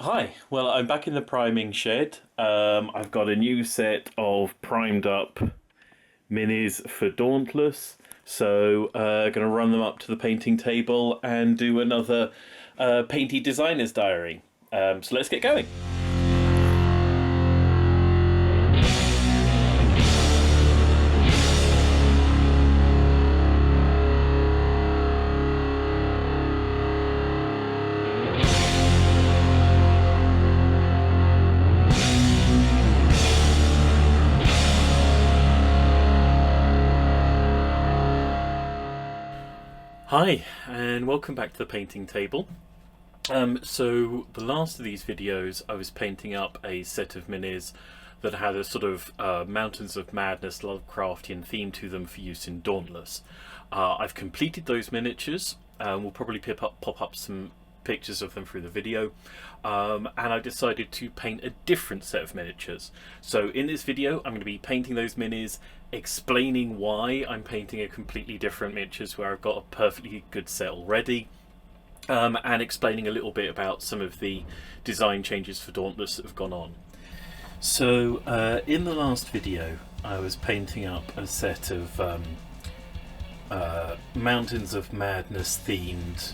Hi, well, I'm back in the priming shed. I've got a new set of primed up minis for Dauntless, so going to run them up to the painting table and do another painty designer's diary. So let's get going. Hi, and welcome back to the painting table. So the last of these videos, I was painting up a set of minis that had a sort of Mountains of Madness Lovecraftian theme to them for use in Dauntless. I've completed those miniatures. We'll probably pop up some pictures of them through the video. And I decided to paint a different set of miniatures. So in this video, I'm going to be painting those minis, explaining why I'm painting a completely different miniatures where I've got a perfectly good set already. And explaining a little bit about some of the design changes for Dauntless that have gone on. So in the last video I was painting up a set of Mountains of Madness themed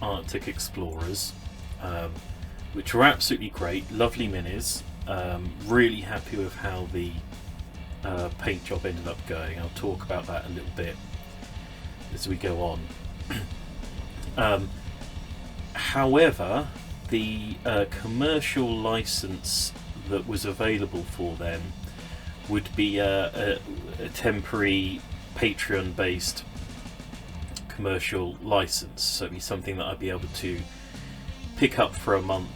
Arctic explorers, which were absolutely great, lovely minis. Really happy with how the paint job ended up going. I'll talk about that a little bit as we go on. However, the commercial license that was available for them would be a temporary Patreon-based commercial license. So it'd be something that I'd be able to pick up for a month,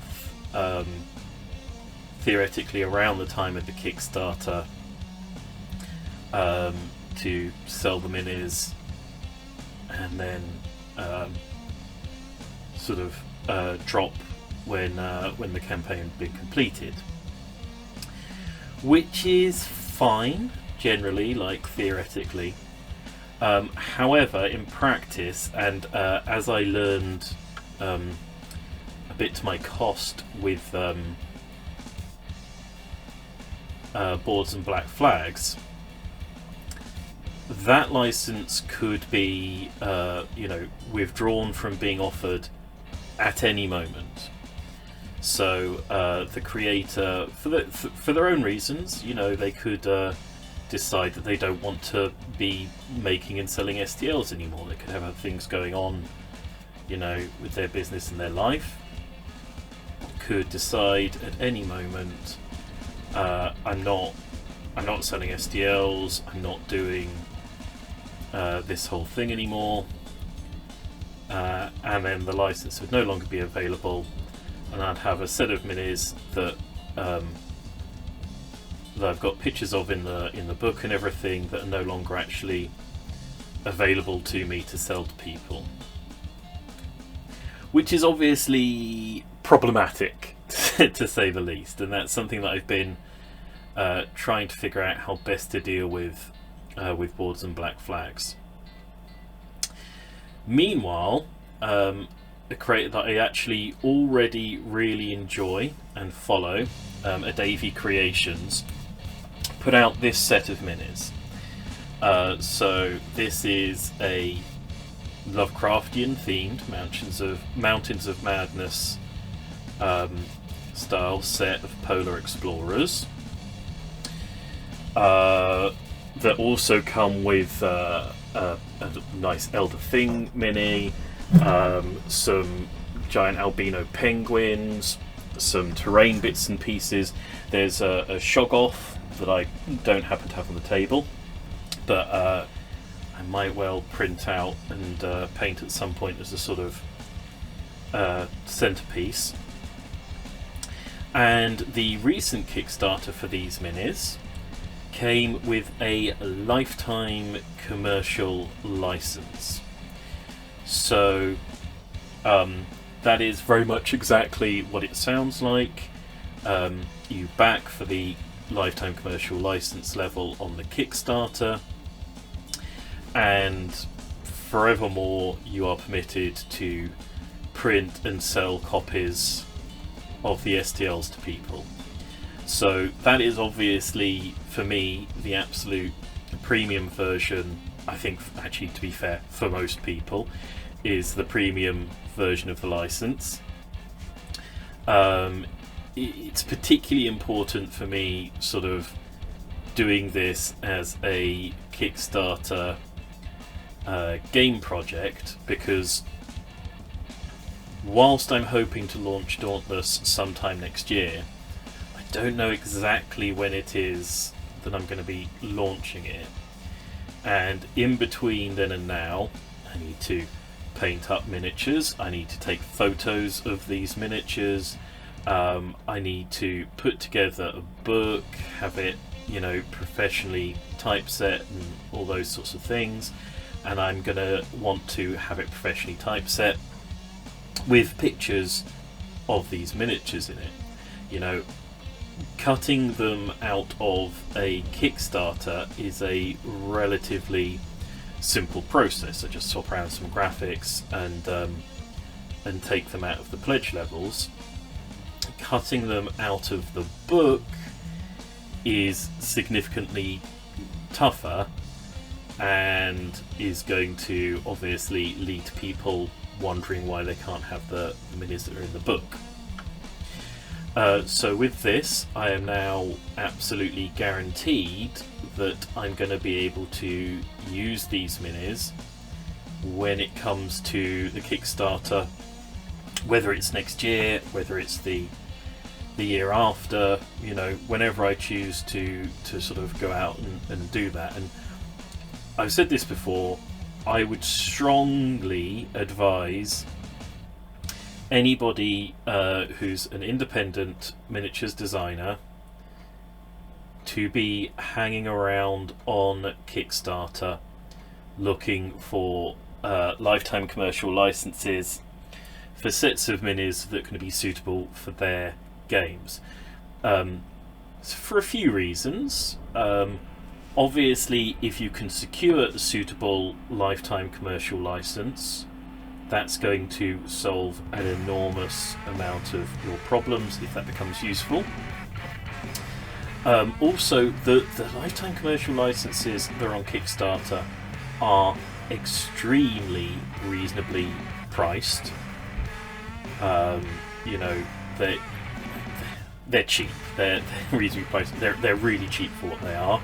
theoretically around the time of the Kickstarter, to sell the minis, and then sort of drop when the campaign had been completed, which is fine generally, like theoretically. However, in practice, and as I learned a bit to my cost with Boards and Black Flags, that license could be withdrawn from being offered at any moment. So the creator, for their own reasons, they could decide that they don't want to be making and selling STLs anymore. They could have other things going on, with their business and their life. Could decide at any moment, I'm not selling STLs. I'm not doing this whole thing anymore. And then the license would no longer be available, and I'd have a set of minis that I've got pictures of in the book and everything that are no longer actually available to me to sell to people, which is obviously problematic to say the least, and that's something that I've been trying to figure out how best to deal with Boards and Black Flags. Meanwhile, a creator that I actually already really enjoy and follow, Davey Creations, put out this set of minis. So this is a Lovecraftian themed Mountains of Madness style set of polar explorers that also come with a nice Elder Thing mini, some giant albino penguins, some terrain bits and pieces. There's a Shoggoth that I don't happen to have on the table, but I might well print out and paint at some point as a sort of centerpiece. And the recent Kickstarter for these minis came with a lifetime commercial license. So that is very much exactly what it sounds like. You back for the lifetime commercial license level on the Kickstarter, and forevermore you are permitted to print and sell copies of the STLs to people. So that is obviously, for me, the absolute premium version. I think, actually, to be fair, for most people, is the premium version of the license. It's particularly important for me sort of doing this as a Kickstarter game project, because whilst I'm hoping to launch Dauntless sometime next year, I don't know exactly when it is that I'm going to be launching it. And in between then and now, I need to paint up miniatures, I need to take photos of these miniatures, I need to put together a book, have it, you know, professionally typeset and all those sorts of things, and I'm gonna want to have it professionally typeset with pictures of these miniatures in it. You know, cutting them out of a Kickstarter is a relatively simple process. I just swap around some graphics and take them out of the pledge levels. Cutting them out of the book is significantly tougher and is going to obviously lead to people wondering why they can't have the minis that are in the book. So with this, I am now absolutely guaranteed that I'm going to be able to use these minis when it comes to the Kickstarter, whether it's next year, whether it's the year after, you know, whenever I choose to sort of go out and do that. And I've said this before, I would strongly advise anybody who's an independent miniatures designer to be hanging around on Kickstarter looking for lifetime commercial licenses for sets of minis that can be suitable for their games. For a few reasons. Obviously, if you can secure a suitable lifetime commercial license, that's going to solve an enormous amount of your problems if that becomes useful. Also, the lifetime commercial licenses that are on Kickstarter are extremely reasonably priced. You know, they're cheap. They're reasonably priced. They're really cheap for what they are.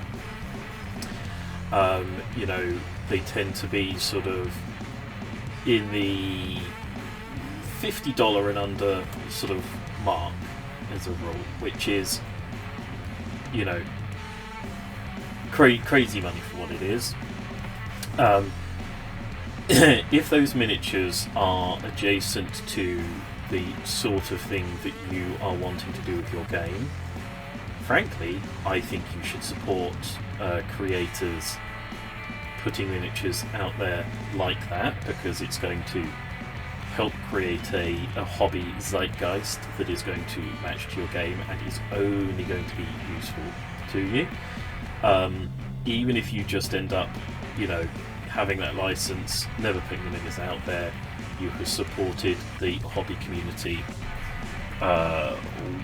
You know, they tend to be sort of in the $50 and under sort of mark as a rule, which is, you know, crazy money for what it is. If those miniatures are adjacent to the sort of thing that you are wanting to do with your game, frankly, I think you should support creators putting miniatures out there like that, because it's going to help create a hobby zeitgeist that is going to match to your game and is only going to be useful to you. Even if you just end up, you know, having that license, never putting the minis out there, you have supported the hobby community,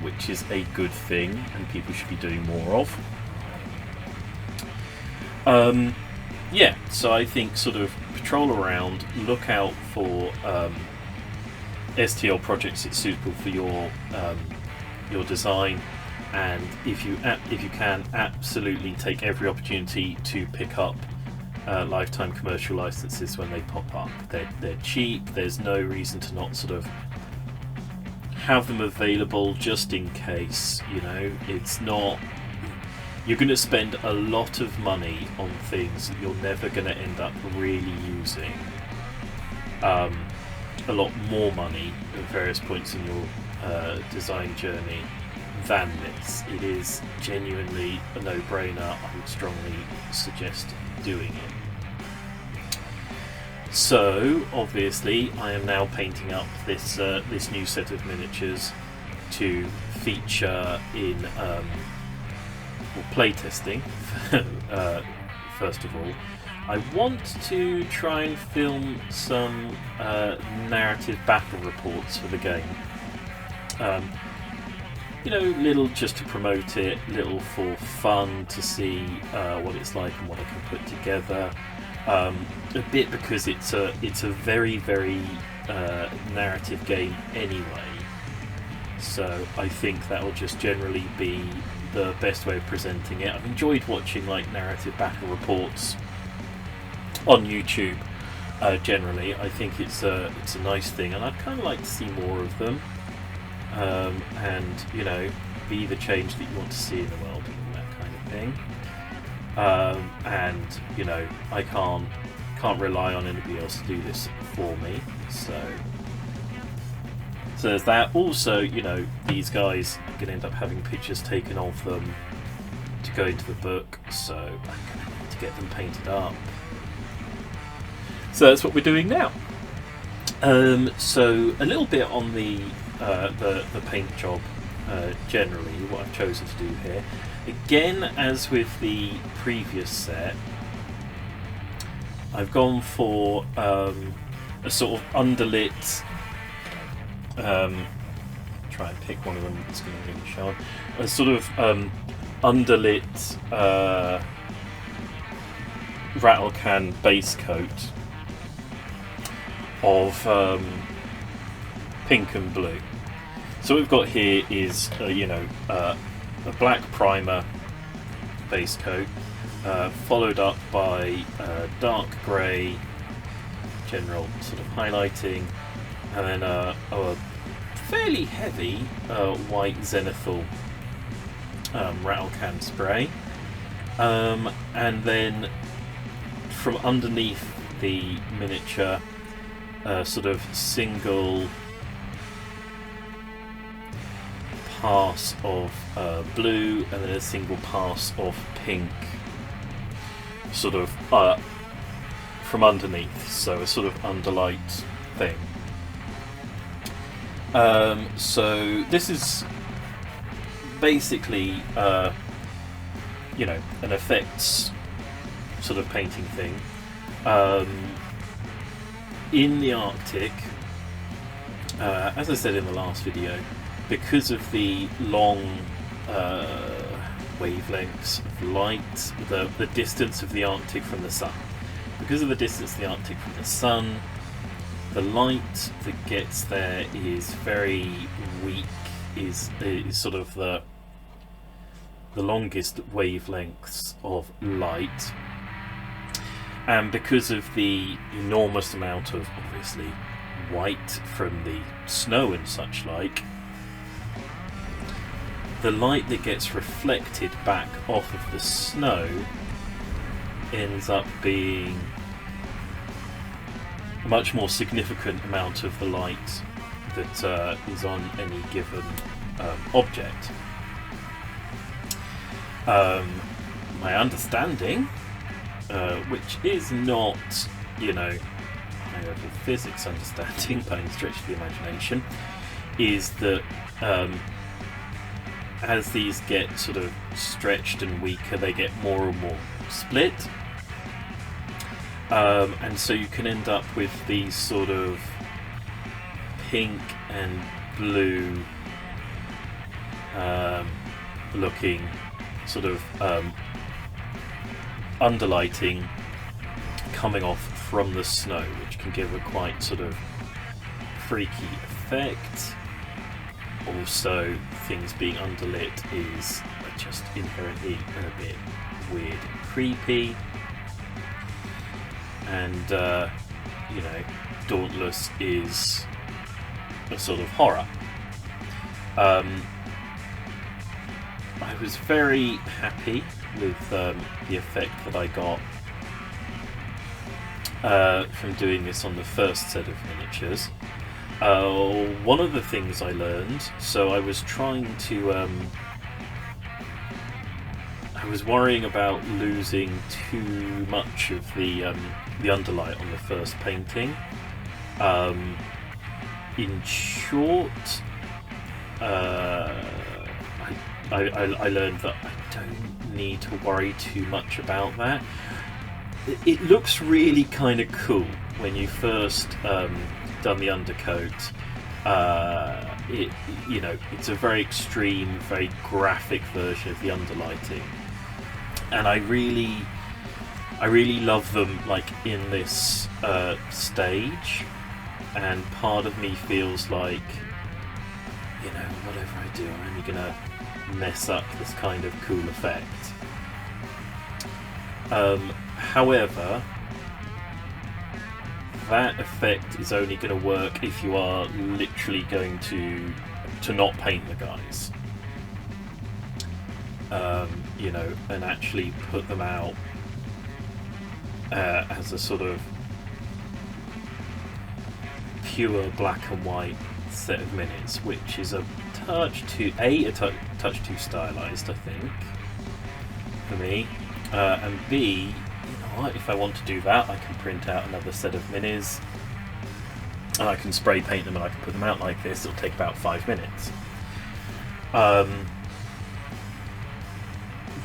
which is a good thing and people should be doing more of. Yeah, so I think sort of patrol around, look out for STL projects that's suitable for your design, and if you can, absolutely take every opportunity to pick up lifetime commercial licenses when they pop up. They're cheap. There's no reason to not sort of have them available just in case. You know, it's not. You're going to spend a lot of money on things that you're never going to end up really using. A lot more money at various points in your design journey than this. It is genuinely a no-brainer. I would strongly suggest doing it. So obviously I am now painting up this this new set of miniatures to feature in playtesting. First of all, I want to try and film some narrative battle reports for the game. you know, little just to promote it, little for fun to see what it's like and what I can put together. A bit because it's a very narrative game anyway, so I think that will just generally be the best way of presenting it. I've enjoyed watching like narrative battle reports on YouTube. Generally, I think it's a nice thing, and I'd kind of like to see more of them. And you know, be the change that you want to see in the world and that kind of thing. And you know, I can't rely on anybody else to do this for me. So there's that. Also, you know, these guys are going to end up having pictures taken of them to go into the book, so I'm going to need to get them painted up. So that's what we're doing now. So a little bit on the paint job generally, what I've chosen to do here. Again, as with the previous set, I've gone for a sort of underlit. Try and pick one of them that's going to really shine. A sort of underlit rattle can base coat of pink and blue. So what we've got here is you know, a black primer base coat, followed up by dark grey general sort of highlighting, and then a fairly heavy white zenithal rattle can spray, and then from underneath the miniature, sort of single pass of blue, and then a single pass of pink, sort of from underneath, so a sort of underlight thing. So this is basically you know, an effects sort of painting thing. In the Arctic, as I said in the last video, because of the long wavelengths of light, the distance of the Arctic from the sun, because of the distance of the Arctic from the sun, the light that gets there is very weak, is sort of the longest wavelengths of light. And because of the enormous amount of, obviously, white from the snow and such like, the light that gets reflected back off of the snow ends up being a much more significant amount of the light that is on any given object. My understanding, which is not, you know, high-level physics understanding by any stretch of the imagination, is that as these get sort of stretched and weaker, they get more and more split, and so you can end up with these sort of pink and blue looking sort of underlighting coming off from the snow, which can give a quite sort of freaky effect. Also, things being underlit is just inherently a bit weird and creepy, and you know, Dauntless is a sort of horror. I was very happy with the effect that I got from doing this on the first set of miniatures. One of the things I learned, so I was trying to I was worrying about losing too much of the underlight on the first painting. In short, I learned that I don't need to worry too much about that. It looks really kind of cool when you first done the undercoat, it's a very extreme, very graphic version of the underlighting, and I really love them like in this stage, and part of me feels like, whatever I do, I'm only gonna mess up this kind of cool effect. However, that effect is only going to work if you are literally going to not paint the guys, and actually put them out as a sort of pure black and white set of minis, which is a touch too stylized, I think, for me, and B, if I want to do that, I can print out another set of minis and I can spray paint them and I can put them out like this. It'll take about 5 minutes.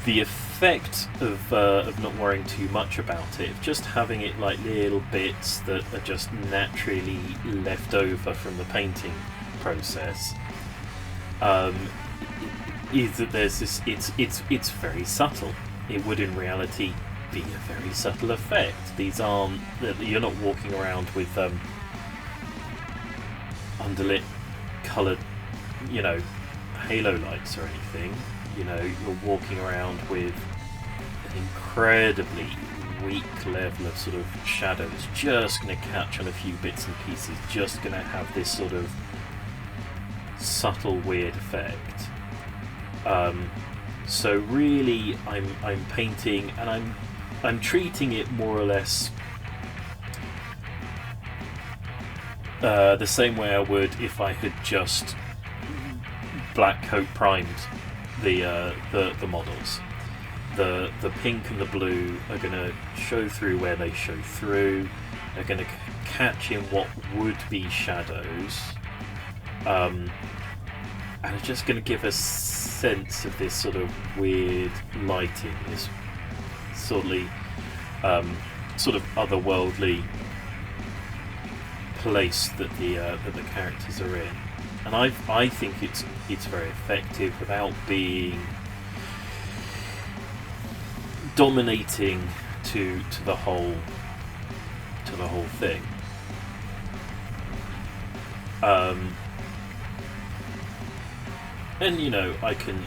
The effect of not worrying too much about it, of just having it like little bits that are just naturally left over from the painting process, is that there's this. It's very subtle. It would in reality be a very subtle effect. These aren't. You're not walking around with underlit, coloured, halo lights or anything. You're walking around with an incredibly weak level of sort of shadows, just going to catch on a few bits and pieces, just going to have this sort of subtle weird effect. So really, I'm painting and I'm treating it more or less the same way I would if I had just black coat primed the models. The pink and the blue are going to show through where they show through. They're going to catch in what would be shadows, and it's just going to give a sense of this sort of weird lighting, this sort of otherworldly place that the characters are in, and I think it's very effective without being dominating to the whole thing. And I can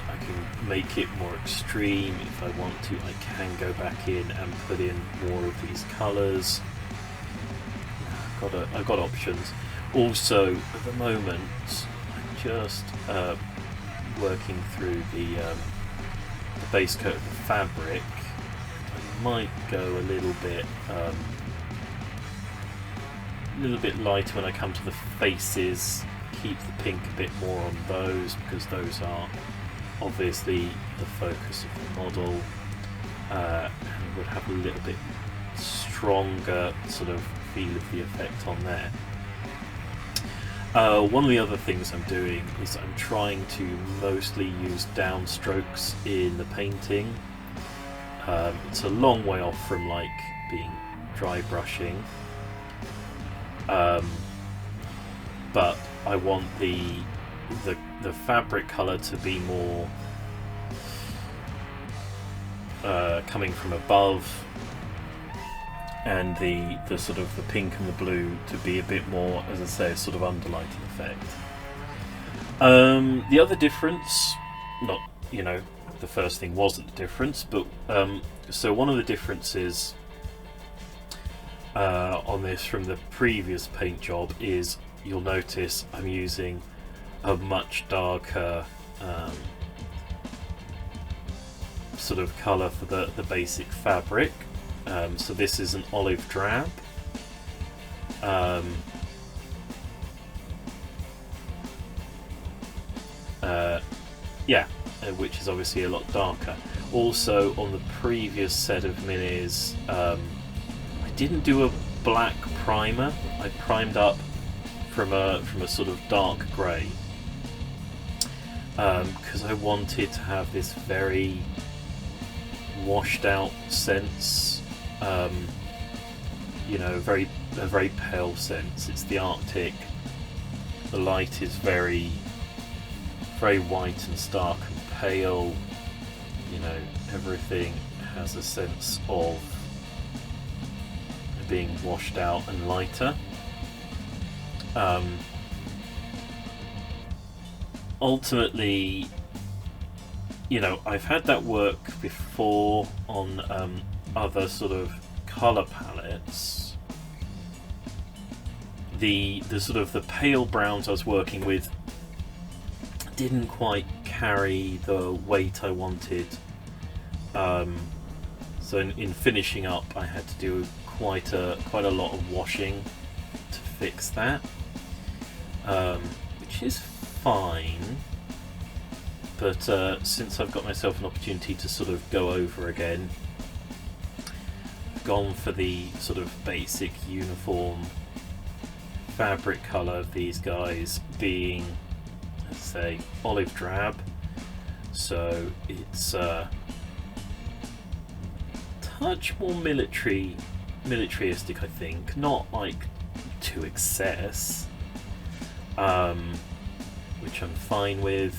make it more extreme if I want to. I can go back in and put in more of these colours. I've got options. Also, at the moment, I'm just working through the base coat of the fabric. I might go a little bit lighter when I come to the faces. Keep the pink a bit more on those, because those are obviously the focus of the model, and would have a little bit stronger sort of feel of the effect on there. One of the other things I'm doing is I'm trying to mostly use downstrokes in the painting. It's a long way off from like being dry brushing, but I want the fabric colour to be more coming from above, and the sort of the pink and the blue to be a bit more, as I say, a sort of underlighting effect. The other difference, the first thing wasn't the difference, but so one of the differences on this from the previous paint job is, you'll notice I'm using a much darker sort of colour for the basic fabric. So this is an olive drab. Which is obviously a lot darker. Also, on the previous set of minis, I didn't do a black primer. I primed up from a sort of dark grey, because I wanted to have this very washed out sense, a very pale sense. It's the Arctic, the light is very white and stark and pale. You know, everything has a sense of being washed out and lighter. Ultimately, you know, I've had that work before on other sort of colour palettes. The sort of the pale browns I was working with didn't quite carry the weight I wanted. So in finishing up, I had to do quite a lot of washing to fix that, which is fine. But since I've got myself an opportunity to sort of go over again, I've gone for the sort of basic uniform fabric colour of these guys being, let's say, olive drab. So it's touch more militaristic, I think, not like to excess, which I'm fine with,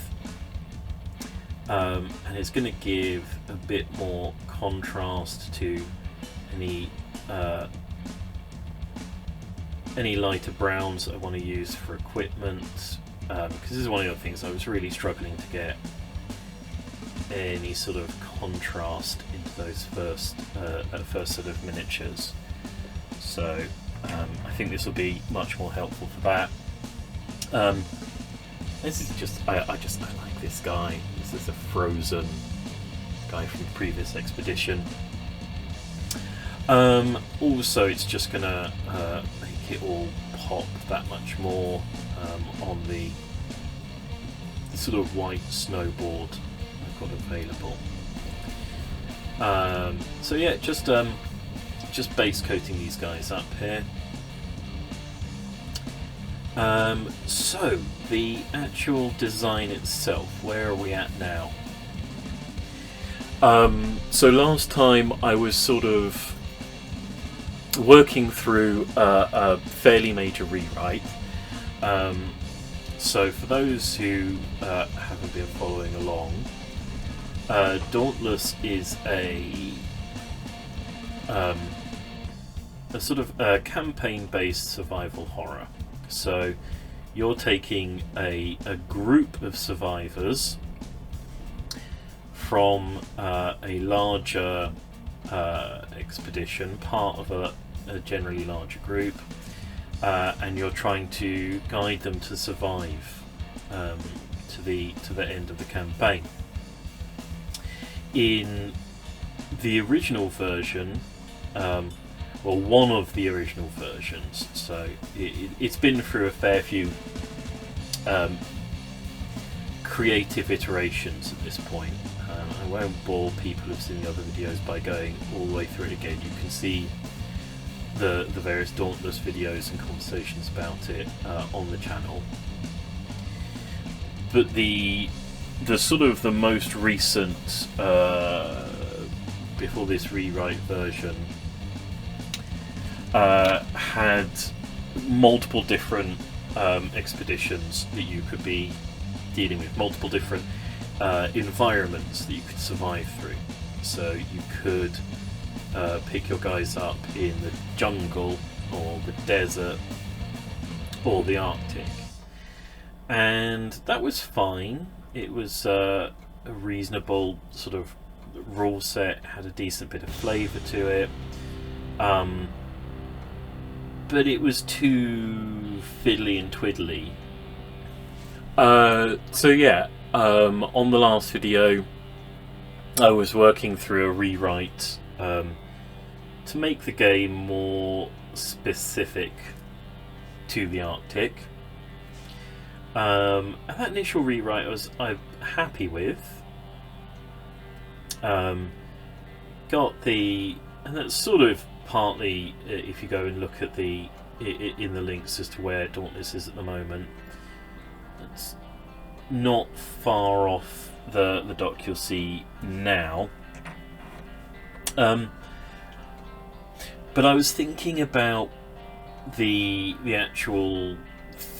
and it's going to give a bit more contrast to any lighter browns I want to use for equipment, because this is one of the things I was really struggling to get any sort of contrast into those first set of miniatures. So I think this will be much more helpful for that. This is just I like this guy. This is a frozen guy from the previous expedition. Also, it's just gonna make it all pop that much more on the sort of white snowboard I've got available. So yeah, just base coating these guys up here. So the actual design itself, where are we at now? So last time I was sort of working through a fairly major rewrite. So for those who haven't been following along, Dauntless is a sort of campaign-based survival horror. So you're taking a group of survivors from a larger expedition, part of a generally larger group, and you're trying to guide them to survive to the end of the campaign. In the original version, well, one of the original versions, so it's been through a fair few creative iterations at this point. I won't bore people who've seen the other videos by going all the way through it again. You can see the various Dauntless videos and conversations about it on the channel. But the sort of the most recent, before this rewrite version, had multiple different expeditions that you could be dealing with, multiple different environments that you could survive through. So you could pick your guys up in the jungle or the desert or the Arctic, and that was fine. It was a reasonable sort of rule set, had a decent bit of flavour to it, but it was too fiddly and twiddly. So yeah, on the last video I was working through a rewrite to make the game more specific to the Arctic. And that initial rewrite I'm happy with. Got the, and that's sort of partly, if you go and look at in the links as to where Dauntless is at the moment, it's not far off the dock you'll see now. But I was thinking about the actual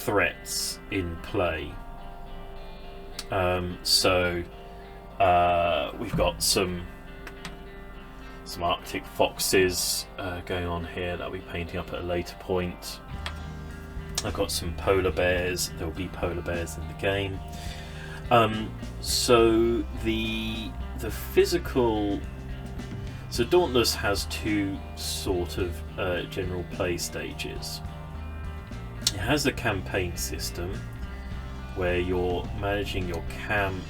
threats in play. We've got some Arctic foxes going on here that I'll be painting up at a later point. I've got some polar bears. There will be polar bears in the game. So the physical. So Dauntless has two sort of general play stages. It has a campaign system where you're managing your camp,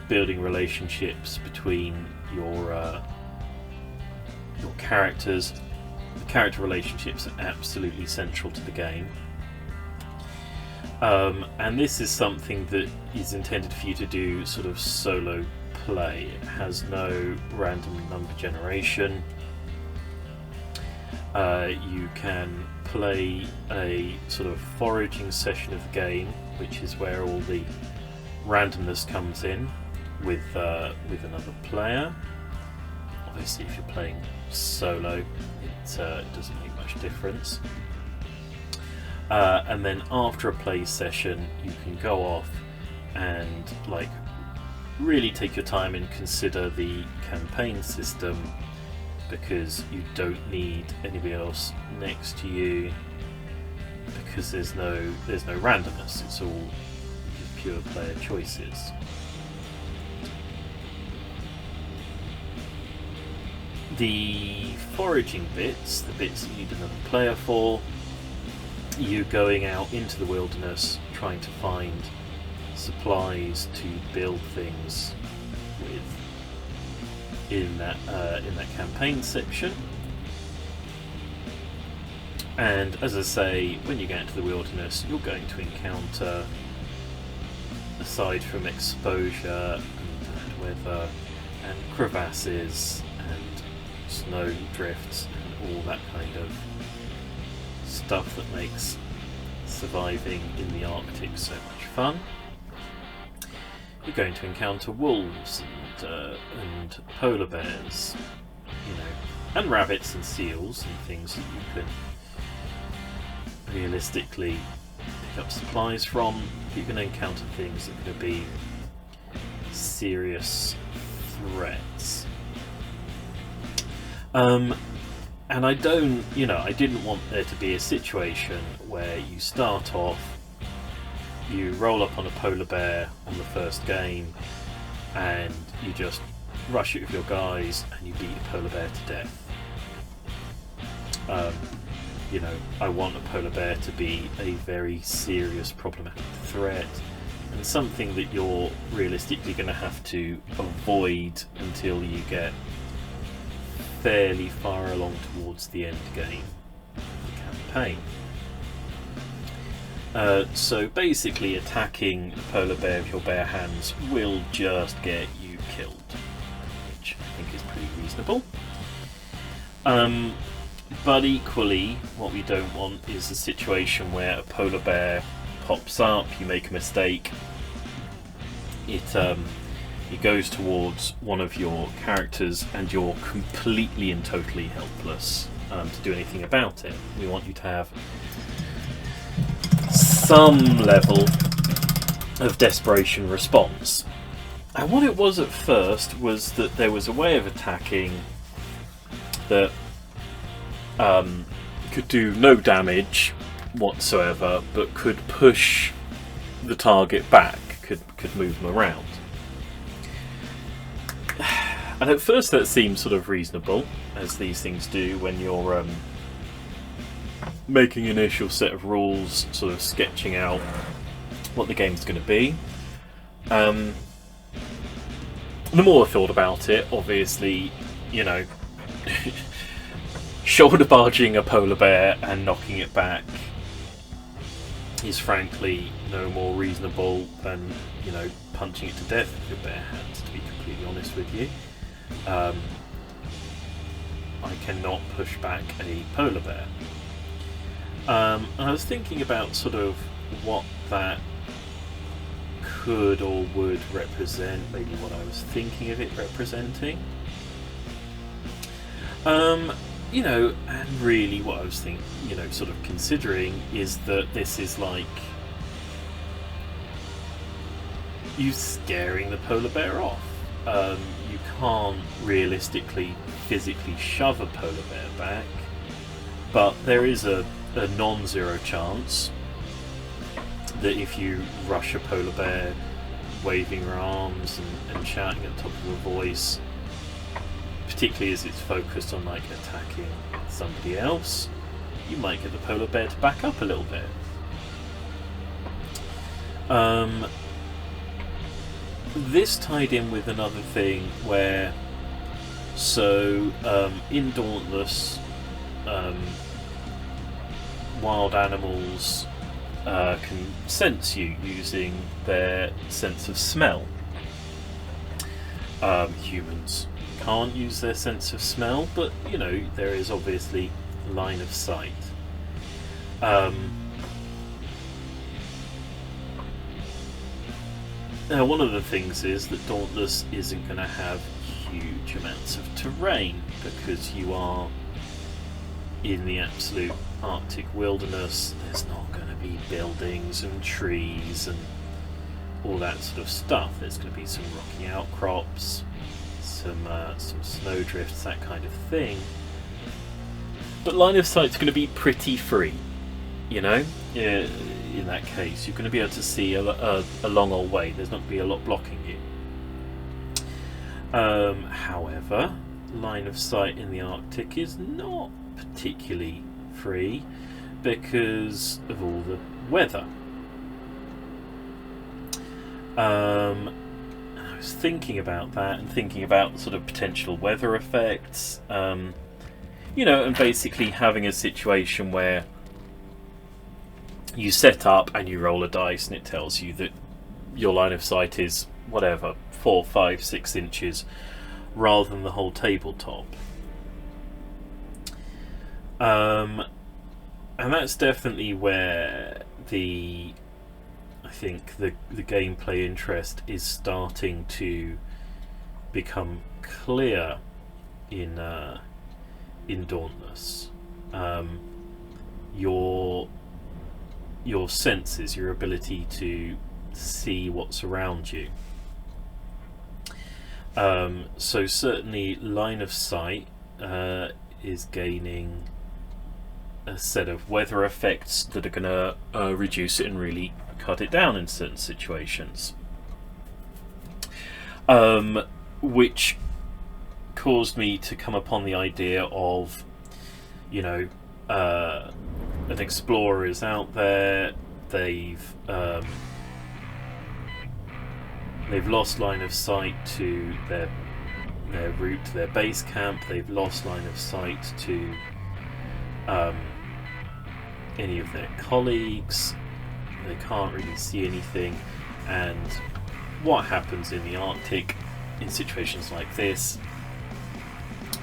building relationships between your characters. The character relationships are absolutely central to the game. And this is something that is intended for you to do sort of solo play. It has no random number generation. You can play a sort of foraging session of the game, which is where all the randomness comes in with another player. Obviously, if you're playing solo, it doesn't make much difference. And then after a play session, you can go off and really take your time and consider the campaign system, because you don't need anybody else next to you, because there's no randomness. It's all pure player choices. The foraging bits, the bits that you need another player for, you going out into the wilderness trying to find supplies to build things with in that campaign section. And as I say, when you get into the wilderness, you're going to encounter, aside from exposure and weather and crevasses and snow drifts and all that kind of stuff that makes surviving in the Arctic so much fun, you're going to encounter wolves and polar bears, and rabbits and seals and things that you can realistically pick up supplies from. You're going to encounter things that are going to be serious threats. And I didn't want there to be a situation where you start off, you roll up on a polar bear on the first game, and you just rush it with your guys and you beat a polar bear to death. I want a polar bear to be a very serious problematic threat, and something that you're realistically going to have to avoid until you get fairly far along towards the end game of the campaign. So basically attacking a polar bear with your bare hands will just get you killed, which I think is pretty reasonable. But equally, what we don't want is a situation where a polar bear pops up, you make a mistake, it goes towards one of your characters and you're completely and totally helpless to do anything about it. We want you to have some level of desperation response. And what it was at first was that there was a way of attacking that could do no damage whatsoever, but could push the target back, could move them around. And at first that seemed sort of reasonable, as these things do when you're making an initial set of rules, sort of sketching out what the game's going to be. The more I thought about it, obviously, shoulder barging a polar bear and knocking it back is frankly no more reasonable than, punching it to death with your bare hands, to be completely honest with you. I cannot push back a polar bear. And I was thinking about sort of what that could or would represent, maybe what I was thinking of it representing. you know, and really what I was thinking, you know, sort of considering is that this is like you scaring the polar bear off. You can't realistically, physically shove a polar bear back, but there is a non-zero chance that if you rush a polar bear waving your arms and shouting at the top of your voice, particularly as it's focused on like attacking somebody else, you might get the polar bear to back up a little bit. This tied in with another thing where, so in Dauntless, wild animals can sense you using their sense of smell. Humans can't use their sense of smell, but you know, there is obviously line of sight. Now, one of the things is that Dauntless isn't going to have huge amounts of terrain because you are in the absolute Arctic wilderness. There's not going to be buildings and trees and all that sort of stuff. There's going to be some rocky outcrops, some snowdrifts, that kind of thing. But line of sight's going to be pretty free, you know. In that case, you're going to be able to see a long old way. There's not going to be a lot blocking you. However, line of sight in the Arctic is not particularly free because of all the weather. I was thinking about that and thinking about sort of potential weather effects, you know, and basically having a situation where you set up and you roll a dice and it tells you that your line of sight is whatever, 4, 5, 6 inches rather than the whole tabletop. And that's definitely where I think the gameplay interest is starting to become clear in Dauntless. Your senses, your ability to see what's around you. So certainly line of sight is gaining a set of weather effects that are going to reduce it and really cut it down in certain situations. Which caused me to come upon the idea of, you know, an explorer is out there. They've lost line of sight to their route to their base camp. They've lost line of sight to any of their colleagues. They can't really see anything. And what happens in the Arctic in situations like this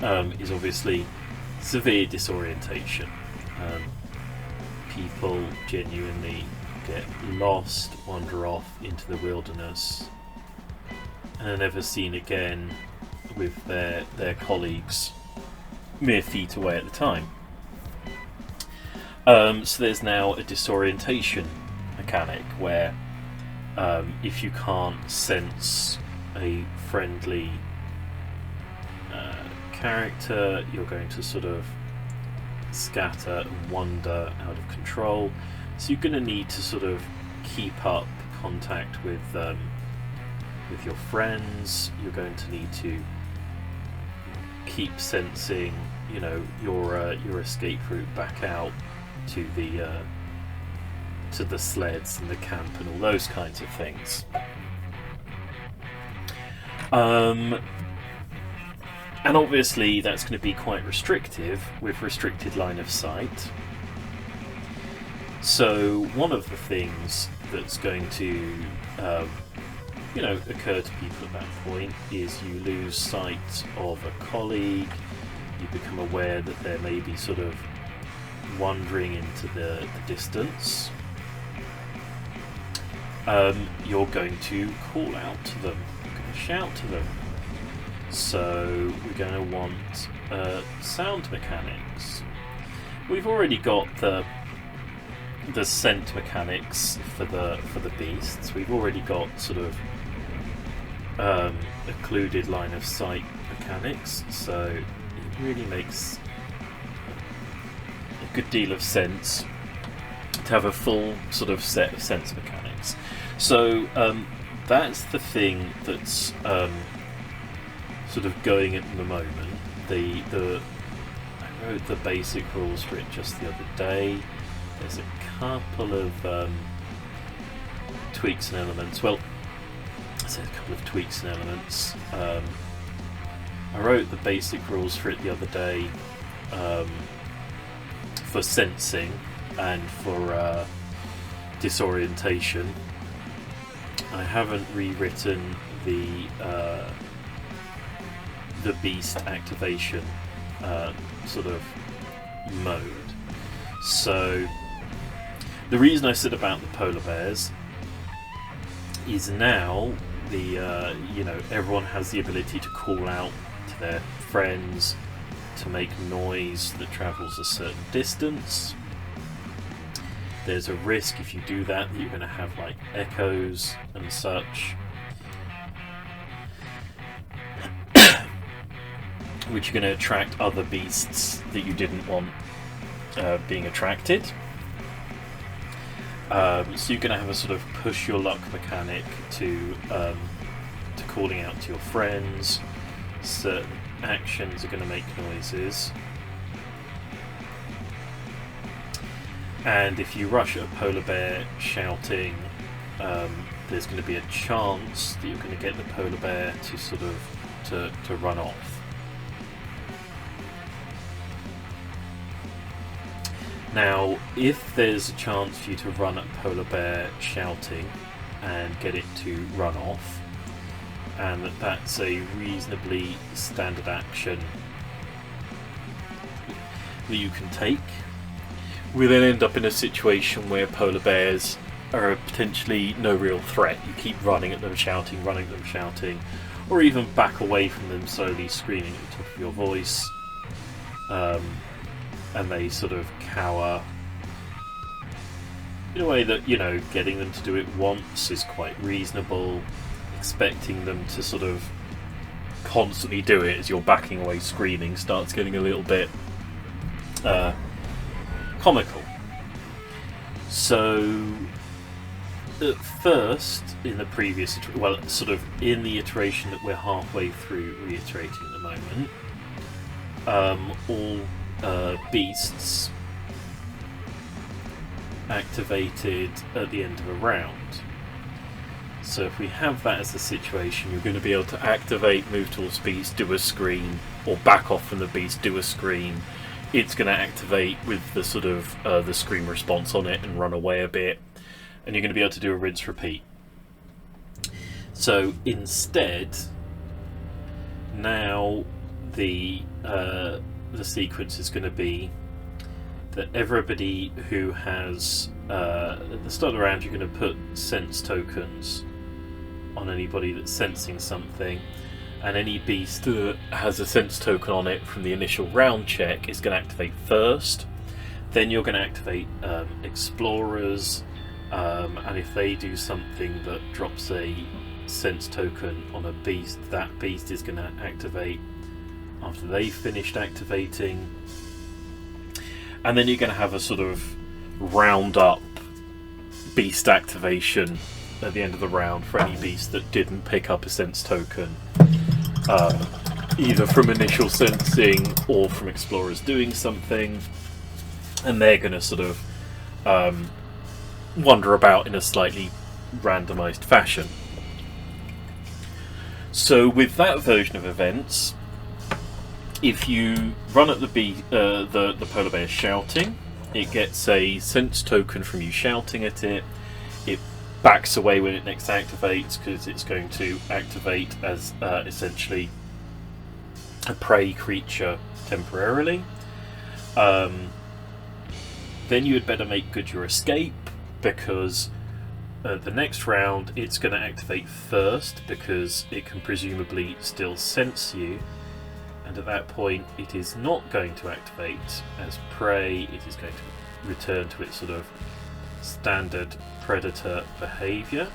is obviously severe disorientation. People genuinely get lost, wander off into the wilderness, and are never seen again with their colleagues mere feet away at the time. So there's now a disorientation mechanic where if you can't sense a friendly character, you're going to sort of scatter and wander out of control. So you're going to need to sort of keep up contact with your friends. You're going to need to keep sensing, you know, your escape route back out to the sleds and the camp and all those kinds of things. And obviously that's going to be quite restrictive with restricted line of sight. So one of the things that's going to occur to people at that point is you lose sight of a colleague. You become aware that there may be sort of wandering into the distance. You're going to call out to them. You're going to shout to them. So we're going to want sound mechanics. We've already got the scent mechanics for the beasts. We've already got sort of occluded line of sight mechanics, so it really makes a good deal of sense to have a full sort of set of sense mechanics. So that's the thing that's sort of going at the moment. I wrote the basic rules for it just the other day. There's a couple of tweaks and elements. Well, I said a couple of tweaks and elements. I wrote the basic rules for it the other day for sensing and for disorientation. I haven't rewritten the beast activation sort of mode. So the reason I said about the polar bears is now everyone has the ability to call out to their friends to make noise that travels a certain distance. There's a risk if you do that you're going to have like echoes and such, which are going to attract other beasts that you didn't want being attracted. So you're going to have a sort of push your luck mechanic to calling out to your friends. Certain actions are going to make noises. And if you rush at a polar bear shouting, there's going to be a chance that you're going to get the polar bear to sort of to run off. Now, if there's a chance for you to run at polar bear shouting and get it to run off, and that's a reasonably standard action that you can take, we then end up in a situation where polar bears are potentially no real threat. You keep running at them shouting, or even back away from them slowly screaming at the top of your voice, and they sort of cower in a way that, getting them to do it once is quite reasonable. Expecting them to sort of constantly do it as you're backing away screaming starts getting a little bit comical. So at first, in the previous, sort of in the iteration that we're halfway through reiterating at the moment, all beasts activated at the end of a round. So if we have that as the situation, you're going to be able to activate, move towards beast, do a scream, or back off from the beast, do a scream. It's going to activate with the sort of the scream response on it and run away a bit, and you're going to be able to do a rinse repeat. So instead, now the sequence is going to be that everybody who has at the start of the round, you're going to put sense tokens on anybody that's sensing something, and any beast that has a sense token on it from the initial round check is going to activate first. Then you're going to activate explorers, and if they do something that drops a sense token on a beast, that beast is going to activate after they've finished activating. And then you're going to have a sort of round up beast activation at the end of the round for any beast that didn't pick up a sense token, either from initial sensing or from explorers doing something, and they're going to sort of wander about in a slightly randomized fashion. So with that version of events, if you run at the polar bear shouting, it gets a sense token from you shouting at it. It backs away when it next activates because it's going to activate as essentially a prey creature temporarily. Then you had better make good your escape, because the next round it's going to activate first because it can presumably still sense you, and at that point it is not going to activate as prey. It is going to return to its sort of standard predator behaviour,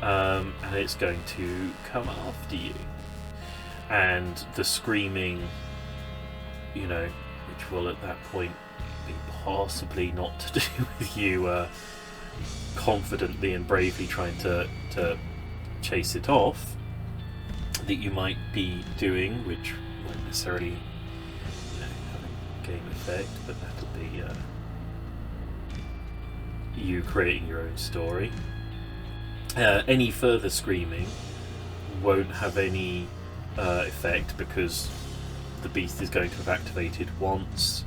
and it's going to come after you. And the screaming, you know, which will at that point be possibly not to do with you confidently and bravely trying to chase it off, that you might be doing, which won't necessarily, you know, have a game effect, but that'll be you creating your own story. Any further screaming won't have any effect because the beast is going to have activated once.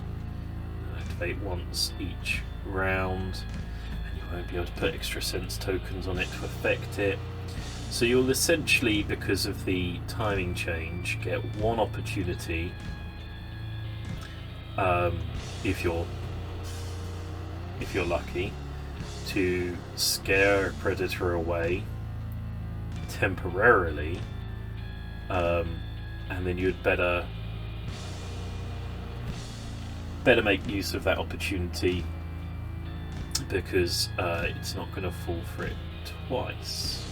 Activate once each round, and you won't be able to put extra sense tokens on it to affect it. So you'll essentially, because of the timing change, get one opportunity if you're lucky, to scare a predator away temporarily, and then you'd better make use of that opportunity, because it's not going to fall for it twice.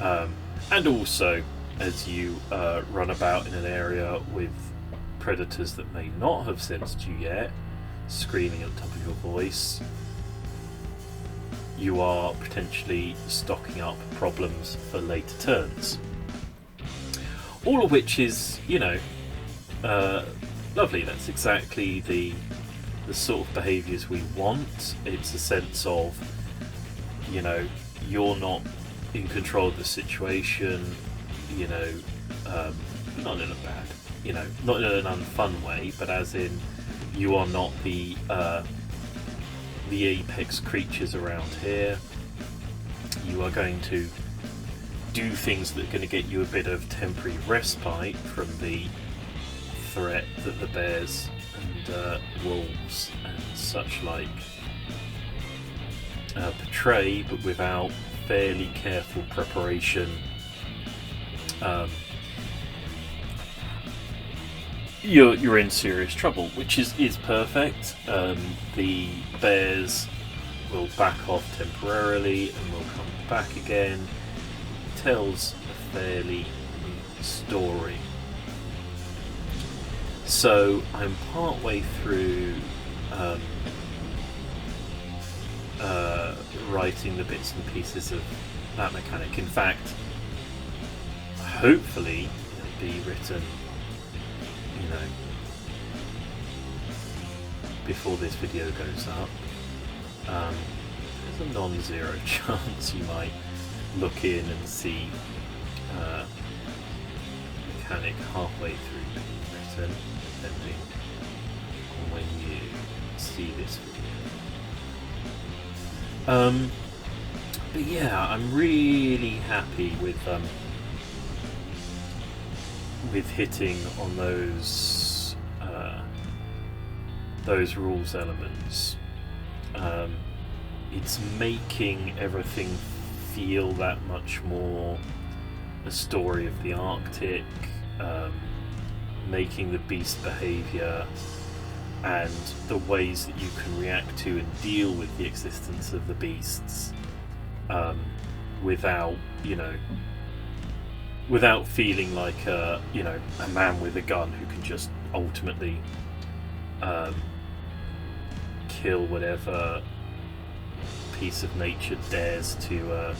And also, as you run about in an area with predators that may not have sensed you yet, screaming at the top of your voice, you are potentially stocking up problems for later turns. All of which is, you know, lovely. That's exactly the sort of behaviours we want. It's a sense of, you know, you're not in control of the situation, you know, not in a bad, you know, not in an unfun way, but as in you are not the apex creatures around here. You are going to do things that are going to get you a bit of temporary respite from the threat that the bears and wolves and such like portray, but without fairly careful preparation, you're in serious trouble, which is perfect. The bears will back off temporarily and will come back again. It tells a fairly neat story. So I'm partway through writing the bits and pieces of that mechanic. In fact, hopefully it'll be written, you know, before this video goes up. There's a non-zero chance you might look in and see mechanic halfway through being written, depending on when you see this video. But yeah, I'm really happy with hitting on those rules elements. It's making everything feel that much more a story of the Arctic, making the beast behaviour and the ways that you can react to and deal with the existence of the beasts without, you know, without feeling like a man with a gun who can just ultimately kill whatever piece of nature dares to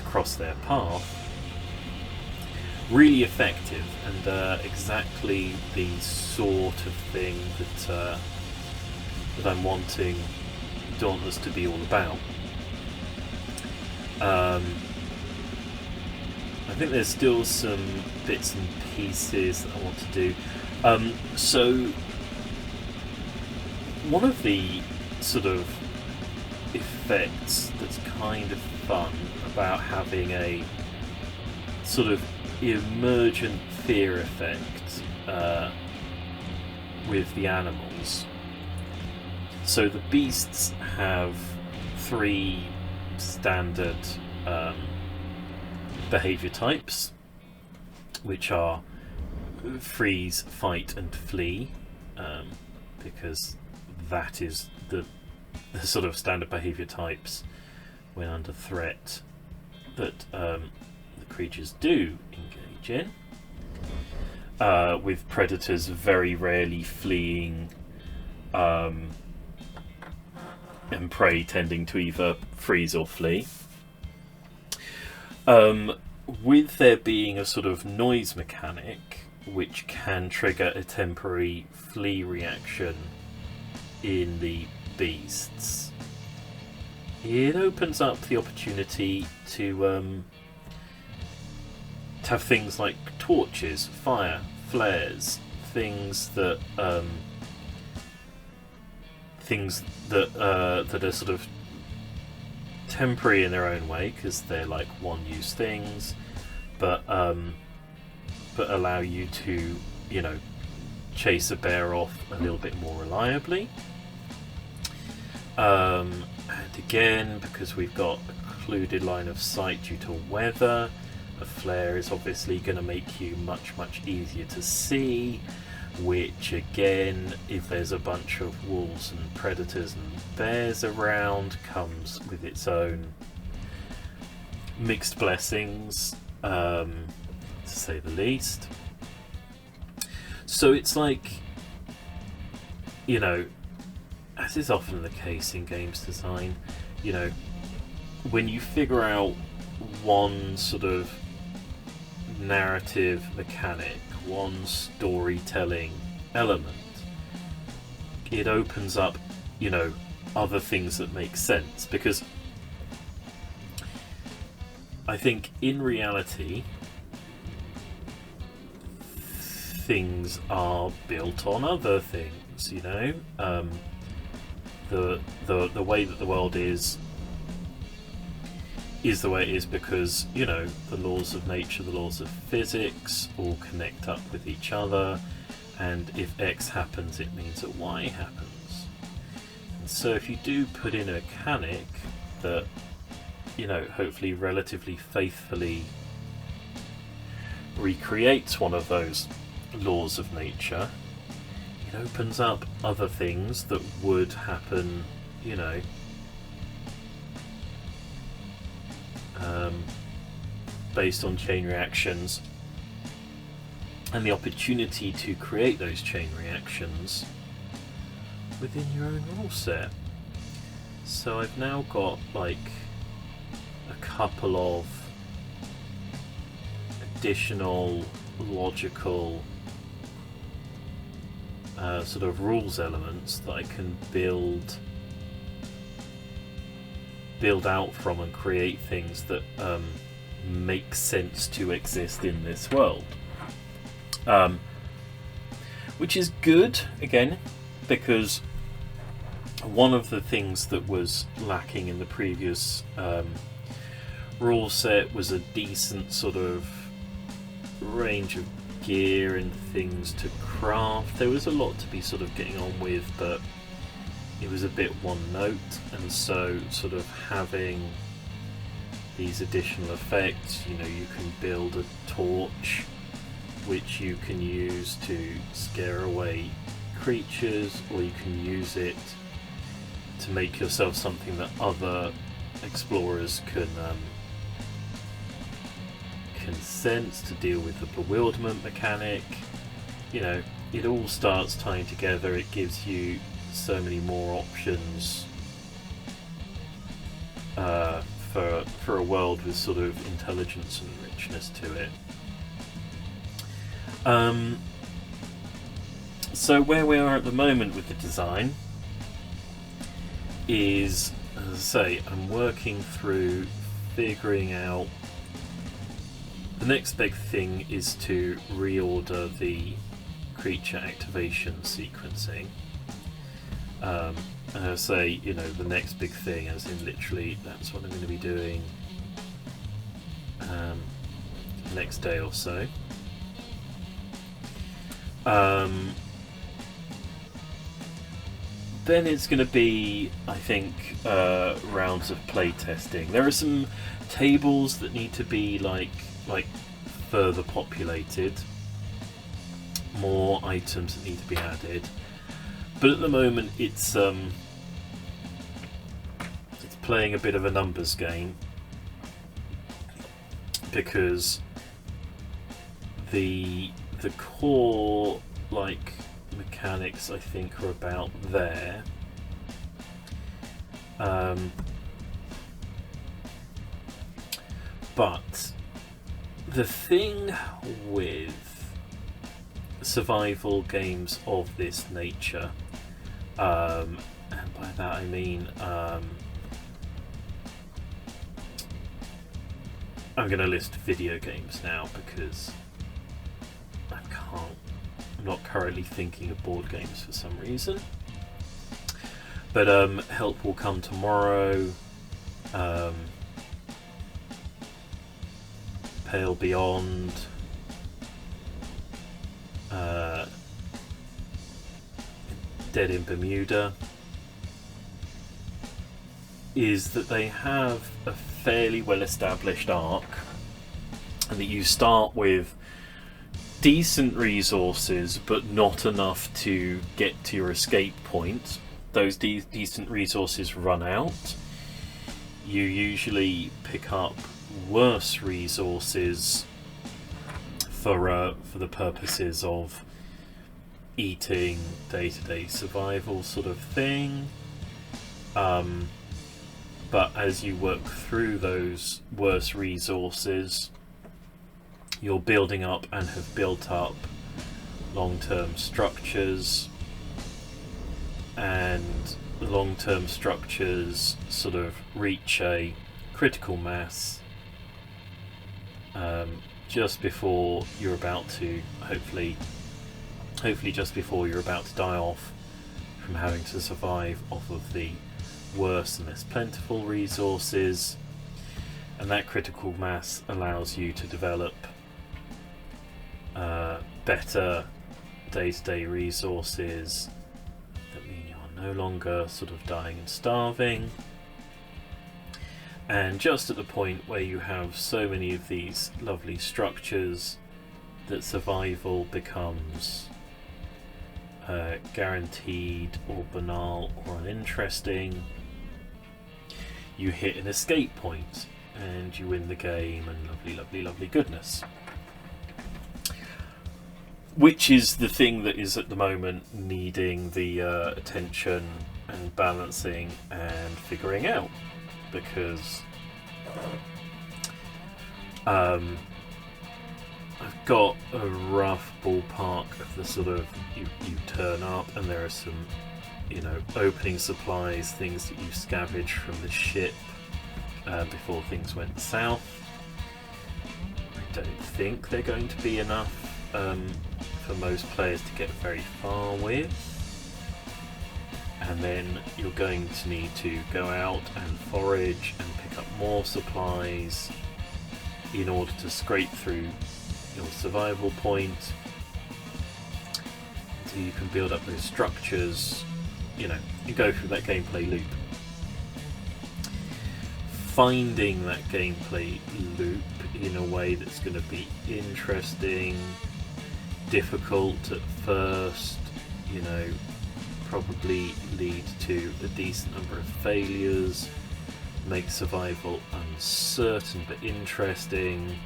cross their path. Really effective, and exactly the sort of thing that I'm wanting Dauntless to be all about. I think there's still some bits and pieces that I want to do. So one of the sort of effects that's kind of fun about having a sort of emergent fear effect with the animals. So the beasts have 3 standard behaviour types, which are freeze, fight and flee, because that is the sort of standard behaviour types when under threat that the creatures do engage in, with predators very rarely fleeing, and prey tending to either freeze or flee. With there being a sort of noise mechanic which can trigger a temporary flee reaction in the beasts, it opens up the opportunity to have things like torches, fire, flares, things that are sort of temporary in their own way because they're like one-use things, but allow you to, you know, chase a bear off a little bit more reliably. And again, because we've got occluded line of sight due to weather, a flare is obviously going to make you much easier to see, which again, if there's a bunch of wolves and predators and bears around, comes with its own mixed blessings, to say the least. So it's like, you know, as is often the case in games design, you know, when you figure out one sort of narrative mechanic, one storytelling element, it opens up, you know, other things that make sense, because I think in reality things are built on other things, you know. The way that the world is the way it is because, you know, the laws of nature, the laws of physics all connect up with each other, and if X happens it means that Y happens. And so if you do put in a mechanic that, you know, hopefully relatively faithfully recreates one of those laws of nature, it opens up other things that would happen, you know, based on chain reactions, and the opportunity to create those chain reactions within your own rule set. So I've now got like a couple of additional logical sort of rules elements that I can build out from and create things that make sense to exist in this world, which is good again, because one of the things that was lacking in the previous rule set was a decent sort of range of gear and things to craft. There was a lot to be sort of getting on with, but it was a bit one note, and so sort of having these additional effects, you know, you can build a torch which you can use to scare away creatures, or you can use it to make yourself something that other explorers can sense, to deal with the bewilderment mechanic. You know, it all starts tying together. It gives you so many more options for a world with sort of intelligence and richness to it. So where we are at the moment with the design is, as I say, I'm working through figuring out the next big thing is to reorder the creature activation sequencing. And I say, you know, the next big thing, as in literally that's what I'm going to be doing the next day or so. then it's going to be, I think, rounds of play testing. There are some tables that need to be like further populated, more items that need to be added. But at the moment, it's playing a bit of a numbers game, because the core mechanics, I think, are about there. But the thing with survival games of this nature, and by that I mean I'm going to list video games now, because I'm not currently thinking of board games for some reason. But Help Will Come Tomorrow, Pale Beyond, Dead in Bermuda, is that they have a fairly well established arc, and that you start with decent resources but not enough to get to your escape point. Those decent resources run out. You usually pick up worse resources for the purposes of eating, day-to-day survival sort of thing. But as you work through those worse resources, you're building up and have built up long-term structures, and long-term structures sort of reach a critical mass just before you're about to, hopefully just before you're about to die off from having to survive off of the worse and less plentiful resources. And that critical mass allows you to develop better day-to-day resources that mean you're no longer sort of dying and starving. And just at the point where you have so many of these lovely structures that survival becomes guaranteed or banal or uninteresting, you hit an escape point and you win the game, and lovely, lovely, lovely goodness. Which is the thing that is at the moment needing the attention and balancing and figuring out, because I've got a rough ballpark of the sort of you turn up and there are some, opening supplies, things that you scavenge from the ship before things went south. I don't think they're going to be enough for most players to get very far with. And then you're going to need to go out and forage and pick up more supplies in order to scrape through your survival point until you can build up those structures. You go through that gameplay loop. Finding that gameplay loop in a way that's going to be interesting, difficult at first, probably lead to a decent number of failures, make survival uncertain but interesting.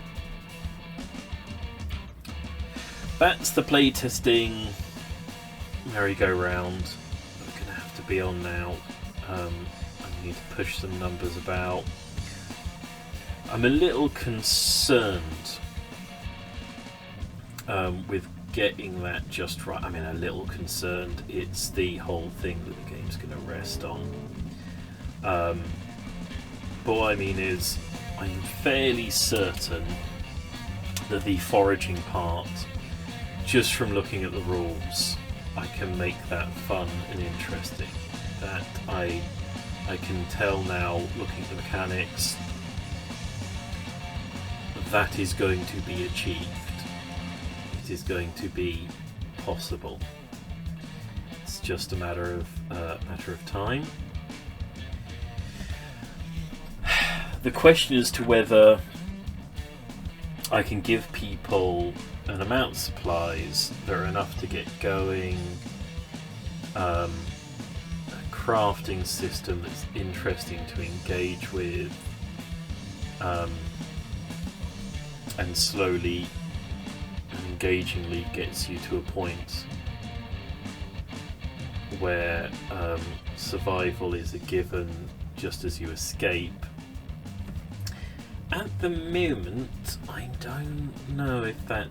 That's the playtesting merry-go-round that we're going to have to be on now. I need to push some numbers about. I'm a little concerned with getting that just right. I mean, a little concerned. It's the whole thing that the game's going to rest on. But what I mean is, I'm fairly certain that the foraging part, just from looking at the rules, I can make that fun and interesting. That I can tell now, looking at the mechanics, that is going to be achieved. It is going to be possible. It's just a matter of time. The question as to whether I can give people an amount of supplies that are enough to get going, a crafting system that's interesting to engage with, and slowly and engagingly gets you to a point where survival is a given just as you escape. At the moment, I don't know if that...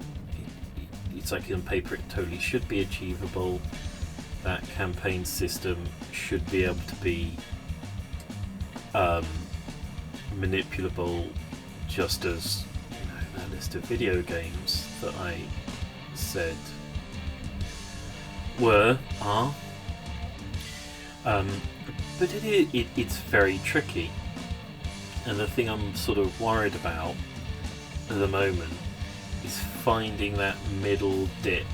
It's like on paper it totally should be achievable. That campaign system should be able to be manipulable, just as that list of video games that I said are. But it's very tricky. And the thing I'm sort of worried about at the moment is finding that middle dip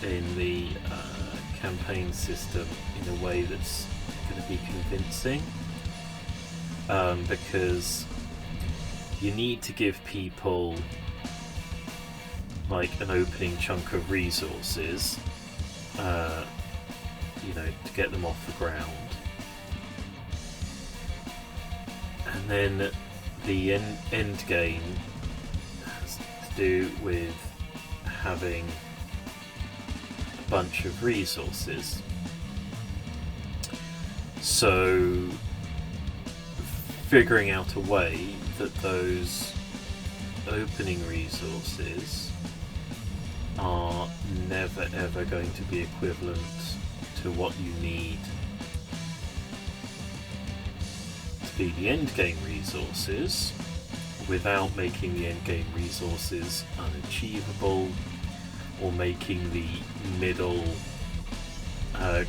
in the campaign system in a way that's going to be convincing. Because you need to give people like an opening chunk of resources, to get them off the ground. And then the end game has to do with having a bunch of resources. So figuring out a way that those opening resources are never ever going to be equivalent to what you need to be the end game resources, without making the end game resources unachievable, or making the middle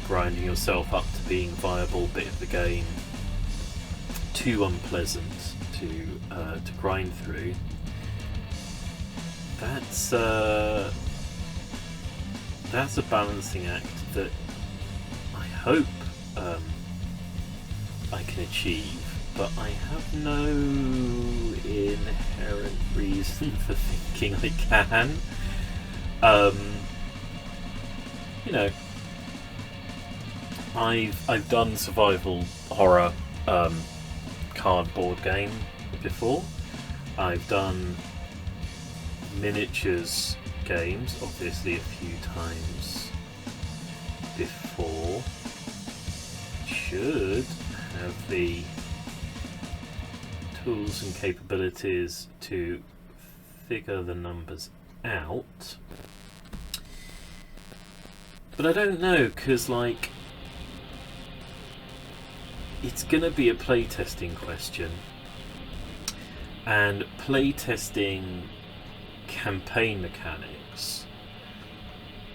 grinding yourself up to being viable bit of the game too unpleasant to grind through. That's a balancing act that I hope I can achieve, but I have no inherent reason for thinking I can. I've done survival horror cardboard game before. I've done miniatures games, obviously, a few times before. Should have the tools and capabilities to figure the numbers out. But I don't know, because it's going to be a playtesting question. And playtesting campaign mechanics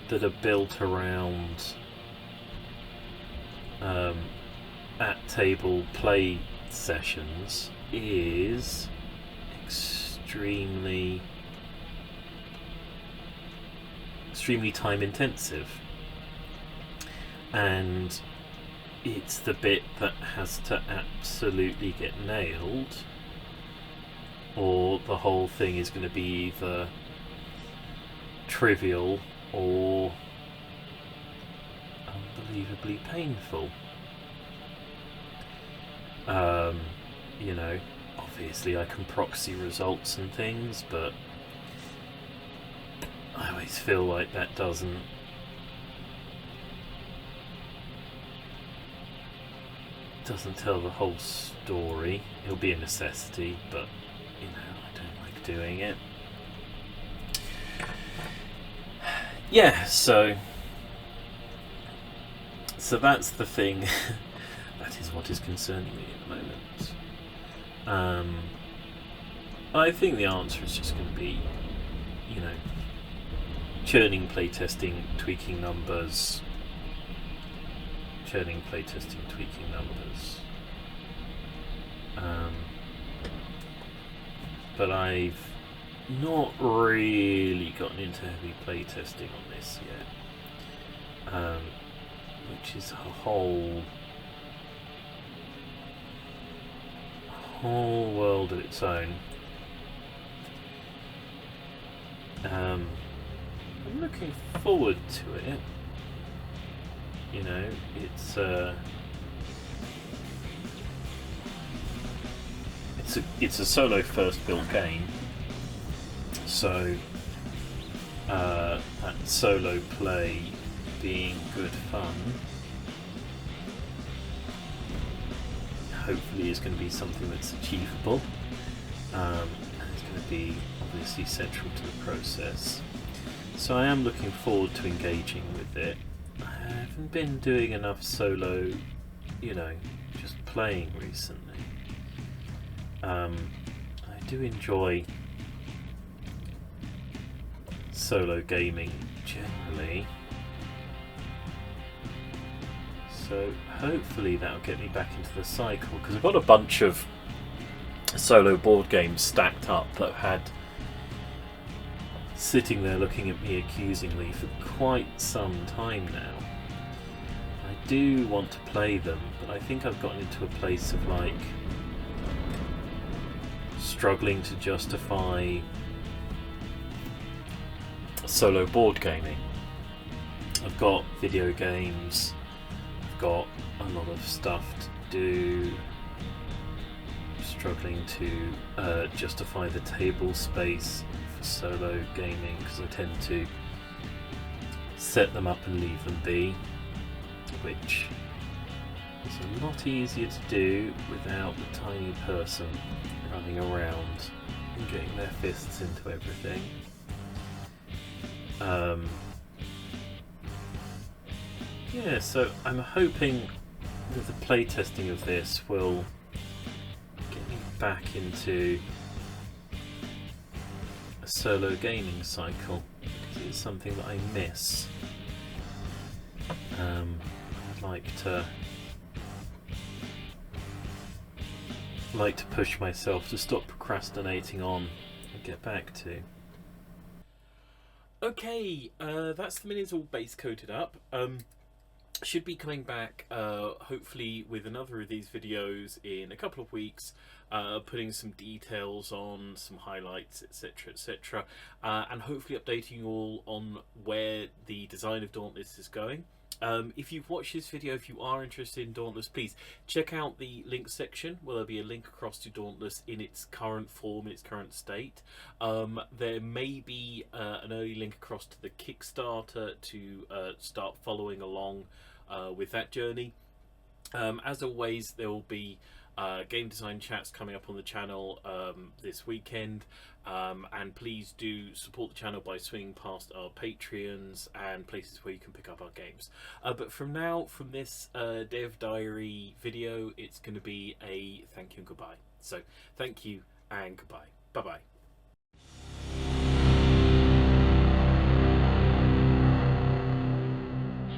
that are built around at-table play sessions is extremely time intensive, and it's the bit that has to absolutely get nailed, or the whole thing is going to be either trivial or unbelievably painful. Obviously I can proxy results and things, but I always feel like that doesn't tell the whole story. It'll be a necessity, but I don't like doing it. Yeah, so that's the thing. That is what is concerning me at the moment. I think the answer is just going to be, churning playtesting, tweaking numbers. Churning playtesting, tweaking numbers. But I've not really gotten into heavy playtesting on this yet. which is a whole world of its own. I'm looking forward to it. You know, it's a solo first built game, so that solo play being good fun hopefully is going to be something that's achievable, and it's going to be obviously central to the process. So I am looking forward to engaging with it. I haven't been doing enough solo, you know, just playing recently. I do enjoy solo gaming generally, so hopefully that'll get me back into the cycle, because I've got a bunch of solo board games stacked up that I've had sitting there looking at me accusingly for quite some time now. I do want to play them, but I think I've gotten into a place of like struggling to justify solo board gaming. I've got video games, I've got a lot of stuff to do, struggling to justify the table space for solo gaming, because I tend to set them up and leave them be, which is a lot easier to do without the tiny person running around and getting their fists into everything. Yeah, so I'm hoping that the playtesting of this will get me back into a solo gaming cycle, because it's something that I miss. I'd like to push myself to stop procrastinating on and get back to. Okay, that's the minis all base coated up. Should be coming back hopefully with another of these videos in a couple of weeks, putting some details on, some highlights, etc, etc, and hopefully updating you all on where the design of Dauntless is going. If you've watched this video, if you are interested in Dauntless, please check out the links section, where there'll be a link across to Dauntless in its current form, in its current state. There may be an early link across to the Kickstarter to start following along with that journey. As always, there will be game design chats coming up on the channel this weekend, and please do support the channel by swinging past our Patreons and places where you can pick up our games. But from now, from this Dev Diary video, it's going to be a thank you and goodbye. So thank you and goodbye. Bye bye.